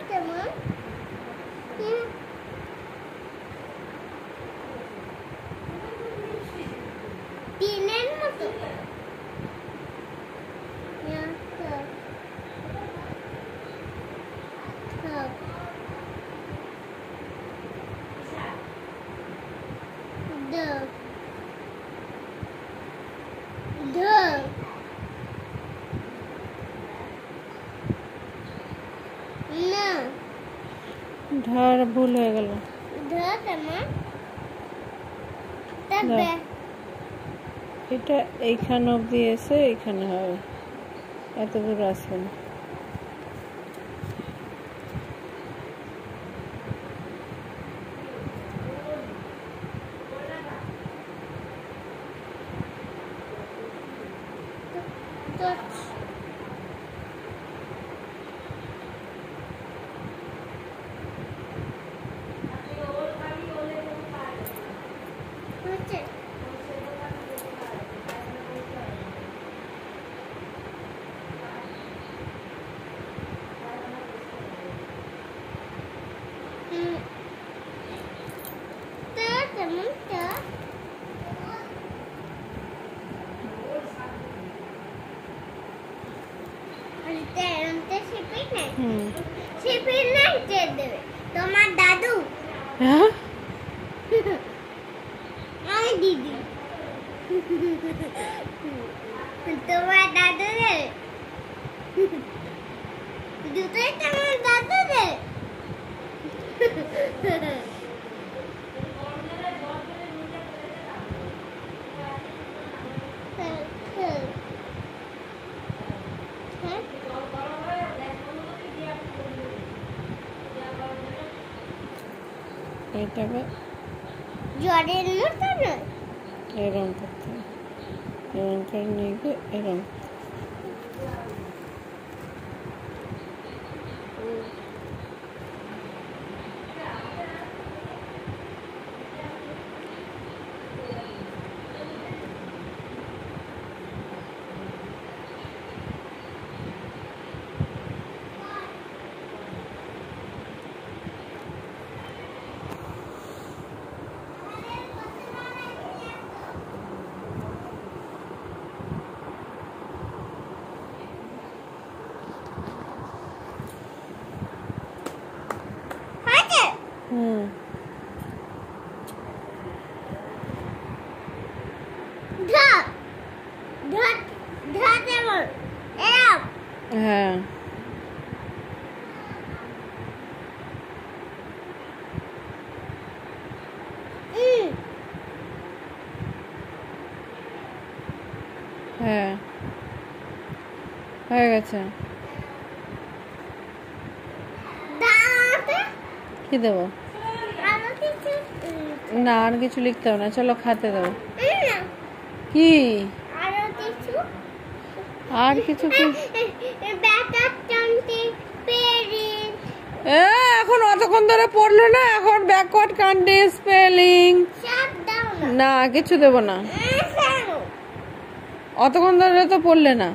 কেমন তিনের মতো ধার ভুল হয়ে গেল। এটা এইখানে অব্দি এসে এইখানে হবে, এত দূর আসবে না। তোমার দাদু দিদি তোমার দাদু রে দুটোই তোমার দাদু রে এটাকে জলের মতো না এরম করতে হবে, এরম করে নিয়ে গিয়ে এরম। হ্যাঁ হ্যাঁ হয়ে গেছে। কি দেবো? না আর কিছু লিখতে হবে না, চলো খেতে দেবো। কি আর কিছু কি? এখন অতক্ষণ ধরে পড়লো না, এখন ব্যাকওয়ার্ড কান্ট্রি স্পেলিং না কিছু দেবো না, অতক্ষণ ধরে তো পড়লে না।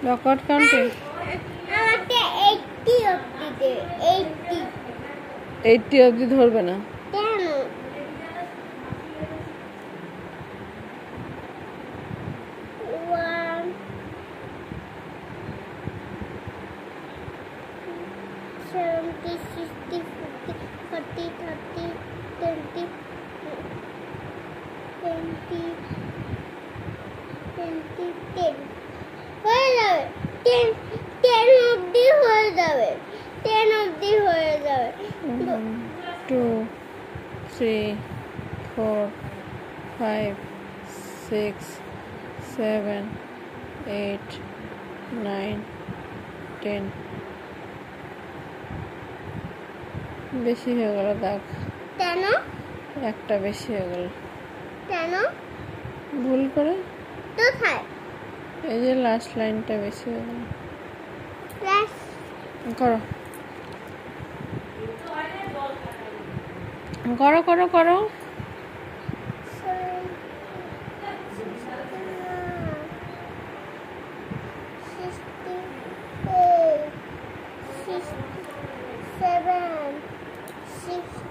ব্যাকওয়ার্ড কান্ট্রি 80 অবধি ধরবে না। Two, 3, 4, 5, 6, 7, 8, 9, 10 বেশি হয়ে গেল দাগ। কেন? একটা বেশি হয়ে গেল। কেন? ভুল করে। কোথায়? এই যে লাস্ট লাইনটা বেশি হয়ে গেল। করো করো করো করো। 6